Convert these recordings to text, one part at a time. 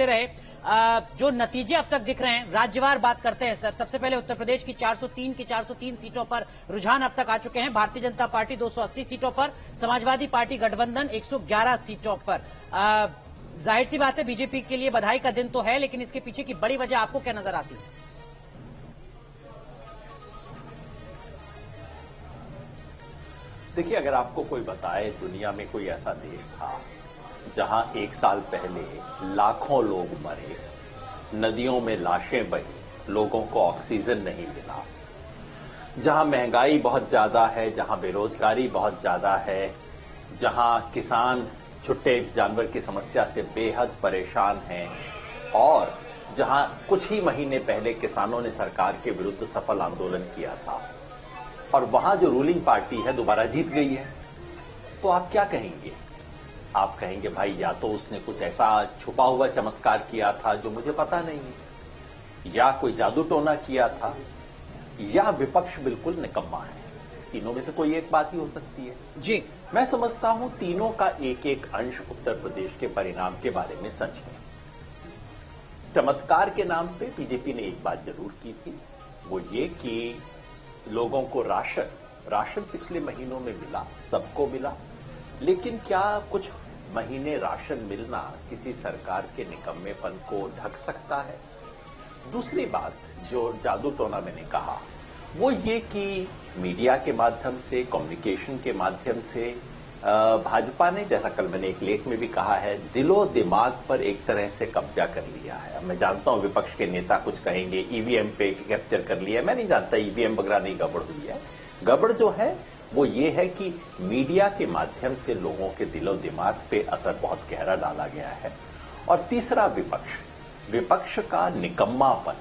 होते रहे। जो नतीजे अब तक दिख रहे हैं, राज्यवार बात करते हैं सर। सबसे पहले उत्तर प्रदेश की 403 सीटों पर रुझान अब तक आ चुके हैं। भारतीय जनता पार्टी 280 सीटों पर, समाजवादी पार्टी गठबंधन 111 सीटों पर। जाहिर सी बात है बीजेपी के लिए बधाई का दिन तो है, लेकिन इसके पीछे की बड़ी वजह आपको क्या नजर आती है? देखिए, अगर आपको कोई बताए दुनिया में कोई ऐसा देश था जहां 1 साल पहले लाखों लोग मरे, नदियों में लाशें बही, लोगों को ऑक्सीजन नहीं मिला, जहां महंगाई बहुत ज्यादा है, जहां बेरोजगारी बहुत ज्यादा है, जहां किसान छुट्टे जानवर की समस्या से बेहद परेशान हैं, और जहां कुछ ही महीने पहले किसानों ने सरकार के विरुद्ध सफल आंदोलन किया था, और वहां जो रूलिंग पार्टी है दोबारा जीत गई है, तो आप क्या कहेंगे? आप कहेंगे भाई या तो उसने कुछ ऐसा छुपा हुआ चमत्कार किया था जो मुझे पता नहीं है, या कोई जादू टोना किया था, या विपक्ष बिल्कुल निकम्मा है। तीनों में से कोई एक बात ही हो सकती है। जी, मैं समझता हूं तीनों का एक एक अंश उत्तर प्रदेश के परिणाम के बारे में सच है। चमत्कार के नाम पे बीजेपी ने एक बात जरूर की थी, वो ये कि लोगों को राशन पिछले महीनों में मिला, सबको मिला, लेकिन क्या कुछ महीने राशन मिलना किसी सरकार के निकम्मेपन को ढक सकता है? दूसरी बात जो जादू टोना मैंने कहा, वो ये कि मीडिया के माध्यम से, कम्युनिकेशन के माध्यम से भाजपा ने, जैसा कल मैंने एक लेख में भी कहा है, दिलो दिमाग पर एक तरह से कब्जा कर लिया है। मैं जानता हूं विपक्ष के नेता कुछ कहेंगे ईवीएम पे कैप्चर कर लिया है, मैं नहीं जानता ईवीएम वगैरह नहीं गड़बड़ हुई है। गड़बड़ जो है वो ये है कि मीडिया के माध्यम से लोगों के दिलो दिमाग पे असर बहुत गहरा डाला गया है। और तीसरा विपक्ष का निकम्मापन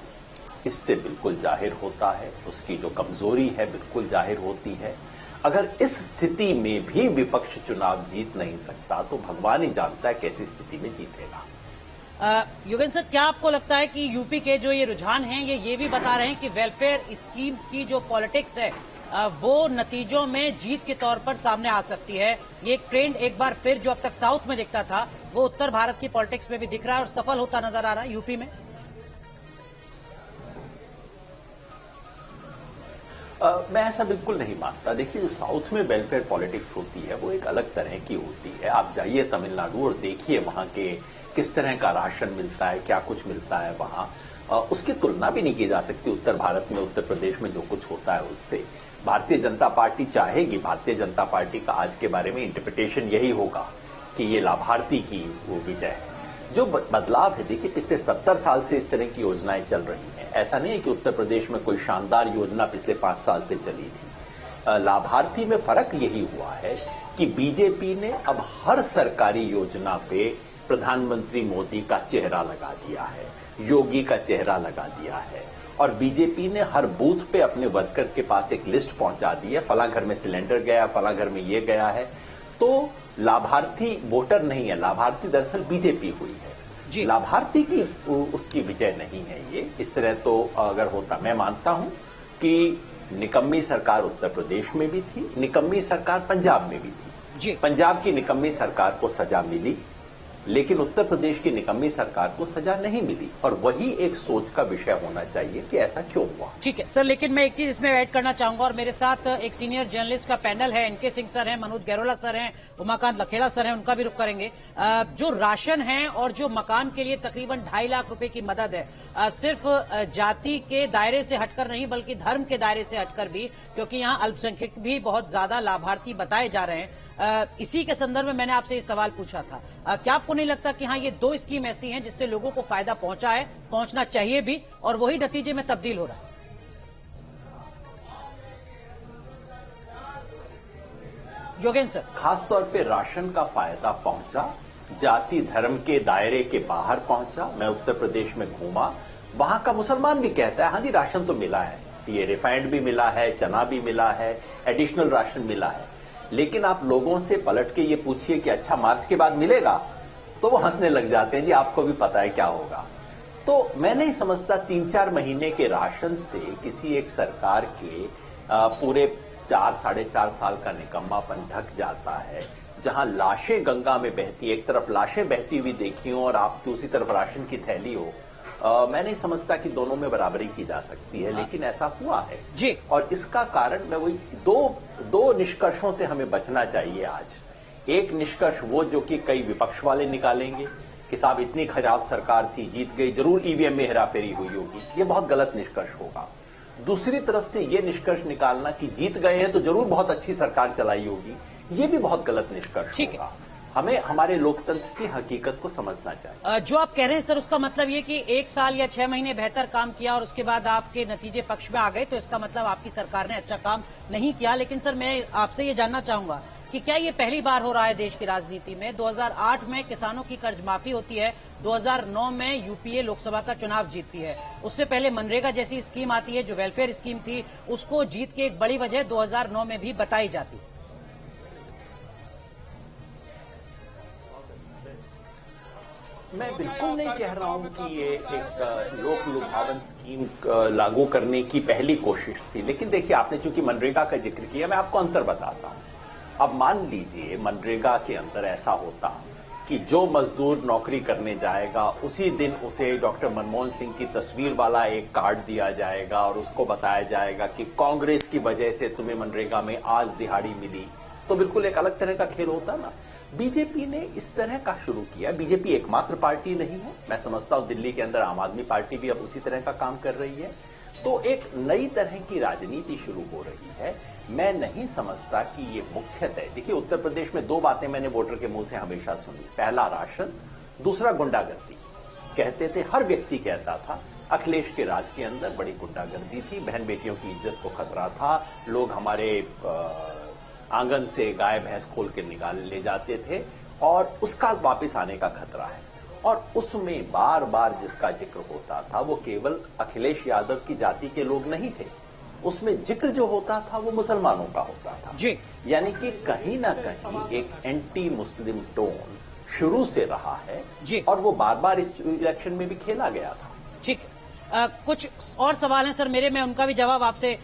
इससे बिल्कुल जाहिर होता है, उसकी जो कमजोरी है बिल्कुल जाहिर होती है। अगर इस स्थिति में भी विपक्ष चुनाव जीत नहीं सकता तो भगवान ही जानता है कैसी स्थिति में जीतेगा। योगेंद्र सर, क्या आपको लगता है कि यूपी के जो ये रुझान हैं ये भी बता रहे हैं कि वेलफेयर स्कीम्स की जो पॉलिटिक्स है वो नतीजों में जीत के तौर पर सामने आ सकती है? ये एक ट्रेंड एक बार फिर जो अब तक साउथ में दिखता था वो उत्तर भारत की पॉलिटिक्स में भी दिख रहा है और सफल होता नजर आ रहा है यूपी में। मैं ऐसा बिल्कुल नहीं मानता। देखिए, जो साउथ में वेलफेयर पॉलिटिक्स होती है वो एक अलग तरह की होती है। आप जाइए तमिलनाडु और देखिए वहां के किस तरह का राशन मिलता है, क्या कुछ मिलता है वहां। उसकी तुलना भी नहीं की जा सकती उत्तर भारत में, उत्तर प्रदेश में जो कुछ होता है उससे। भारतीय जनता पार्टी चाहेगी, भारतीय जनता पार्टी का आज के बारे में इंटरप्रिटेशन यही होगा कि ये लाभार्थी की वो विजय है। जो बदलाव है, देखिए पिछले 70 साल से इस तरह की योजनाएं चल रही हैं। ऐसा नहीं है कि उत्तर प्रदेश में कोई शानदार योजना पिछले 5 साल से चली थी। लाभार्थी में फर्क यही हुआ है कि बीजेपी ने अब हर सरकारी योजना पे प्रधानमंत्री मोदी का चेहरा लगा दिया है, योगी का चेहरा लगा दिया है, और बीजेपी ने हर बूथ पे अपने वर्कर के पास एक लिस्ट पहुंचा दी है, फला घर में सिलेंडर गया, फला घर में ये गया है। तो लाभार्थी वोटर नहीं है, लाभार्थी दरअसल बीजेपी हुई है जी। लाभार्थी की उसकी विजय नहीं है ये। इस तरह तो अगर होता, मैं मानता हूं कि निकम्मी सरकार उत्तर प्रदेश में भी थी, निकम्मी सरकार पंजाब में भी थी जी। पंजाब की निकम्मी सरकार को सजा मिली, लेकिन उत्तर प्रदेश की निकम्मी सरकार को सजा नहीं मिली, और वही एक सोच का विषय होना चाहिए कि ऐसा क्यों हुआ। ठीक है सर, लेकिन मैं एक चीज इसमें ऐड करना चाहूंगा, और मेरे साथ एक सीनियर जर्नलिस्ट का पैनल है, एनके सिंह सर हैं, मनोज गैरोला सर हैं, उमाकांत लखेड़ा सर हैं, उनका भी रुख करेंगे। जो राशन है और जो मकान के लिए तकरीबन 2.5 लाख रुपए की मदद है, सिर्फ जाति के दायरे से हटकर नहीं बल्कि धर्म के दायरे से हटकर भी, क्योंकि यहाँ अल्पसंख्यक भी बहुत ज्यादा लाभार्थी बताए जा रहे हैं। इसी के संदर्भ में मैंने आपसे ये सवाल पूछा था, क्या आपको नहीं लगता कि हाँ ये 2 स्कीम ऐसी हैं जिससे लोगों को फायदा पहुंचा है, पहुंचना चाहिए भी, और वही नतीजे में तब्दील हो रहा है? योगेंद्र सर, खासतौर पे राशन का फायदा पहुंचा, जाति धर्म के दायरे के बाहर पहुंचा। मैं उत्तर प्रदेश में घूमा, वहां का मुसलमान भी कहता है हाँ जी राशन तो मिला है, ये रिफाइंड भी मिला है, चना भी मिला है, एडिशनल राशन मिला है। लेकिन आप लोगों से पलट के ये पूछिए कि अच्छा मार्च के बाद मिलेगा, तो वो हंसने लग जाते हैं, जी आपको भी पता है क्या होगा। तो मैं नहीं समझता 3-4 महीने के राशन से किसी एक सरकार के पूरे 4 साढ़े 4 साल का निकम्मापन ढक जाता है, जहां लाशें गंगा में बहती, एक तरफ लाशें बहती हुई देखी हो और आप दूसरी तरफ राशन की थैली हो, मैं नहीं समझता कि दोनों में बराबरी की जा सकती है, लेकिन ऐसा हुआ है जी। और इसका कारण मैं वही दो निष्कर्षों से हमें बचना चाहिए आज। एक निष्कर्ष वो जो कि कई विपक्ष वाले निकालेंगे कि साहब इतनी खराब सरकार थी, जीत गई, जरूर ईवीएम में हेराफेरी हुई होगी, ये बहुत गलत निष्कर्ष होगा। दूसरी तरफ से ये निष्कर्ष निकालना कि जीत गए हैं तो जरूर बहुत अच्छी सरकार चलाई होगी, ये भी बहुत गलत निष्कर्ष होगा। हमें हमारे लोकतंत्र की हकीकत को समझना चाहिए। जो आप कह रहे हैं सर, उसका मतलब ये कि 1 साल या 6 महीने बेहतर काम किया और उसके बाद आपके नतीजे पक्ष में आ गए, तो इसका मतलब आपकी सरकार ने अच्छा काम नहीं किया। लेकिन सर, मैं आपसे ये जानना चाहूंगा कि क्या ये पहली बार हो रहा है देश की राजनीति में? 2008 में किसानों की कर्ज माफी होती है, 2009 में यूपीए लोकसभा का चुनाव जीतती है, उससे पहले मनरेगा जैसी स्कीम आती है जो वेलफेयर स्कीम थी, उसको जीत के एक बड़ी वजह 2009 में भी बताई जाती है। मैं बिल्कुल नहीं कह रहा हूं कि ये एक लोक लुभावन स्कीम लागू करने की पहली कोशिश थी, लेकिन देखिए आपने चूंकि मनरेगा का जिक्र किया, मैं आपको अंतर बताता हूं। अब मान लीजिए मनरेगा के अंदर ऐसा होता कि जो मजदूर नौकरी करने जाएगा उसी दिन उसे डॉक्टर मनमोहन सिंह की तस्वीर वाला एक कार्ड दिया जाएगा और उसको बताया जाएगा कि कांग्रेस की वजह से तुम्हें मनरेगा में आज दिहाड़ी मिली, तो बिल्कुल एक अलग तरह का खेल होता ना। बीजेपी ने इस तरह का शुरू किया। बीजेपी एकमात्र पार्टी नहीं है, मैं समझता हूं दिल्ली के अंदर आम आदमी पार्टी भी अब उसी तरह का काम कर रही है। तो एक नई तरह की राजनीति शुरू हो रही है। मैं नहीं समझता कि ये मुख्यतः, देखिए उत्तर प्रदेश में 2 बातें मैंने वोटर के मुंह से हमेशा सुनी, पहला राशन, दूसरा गुंडागर्दी। कहते थे, हर व्यक्ति कहता था अखिलेश के राज के अंदर बड़ी गुंडागर्दी थी, बहन बेटियों की इज्जत को खतरा था, लोग हमारे आंगन से गाय भैंस खोल के निकाल ले जाते थे और उसका वापस आने का खतरा है। और उसमें बार बार जिसका जिक्र होता था वो केवल अखिलेश यादव की जाति के लोग नहीं थे, उसमें जिक्र जो होता था वो मुसलमानों का होता था जी। यानी कि कहीं ना कहीं एक एंटी मुस्लिम टोन शुरू से रहा है जी। और वो बार बार इस इलेक्शन में भी खेला गया था। ठीक है, कुछ और सवाल हैं सर मेरे, मैं उनका भी जवाब आपसे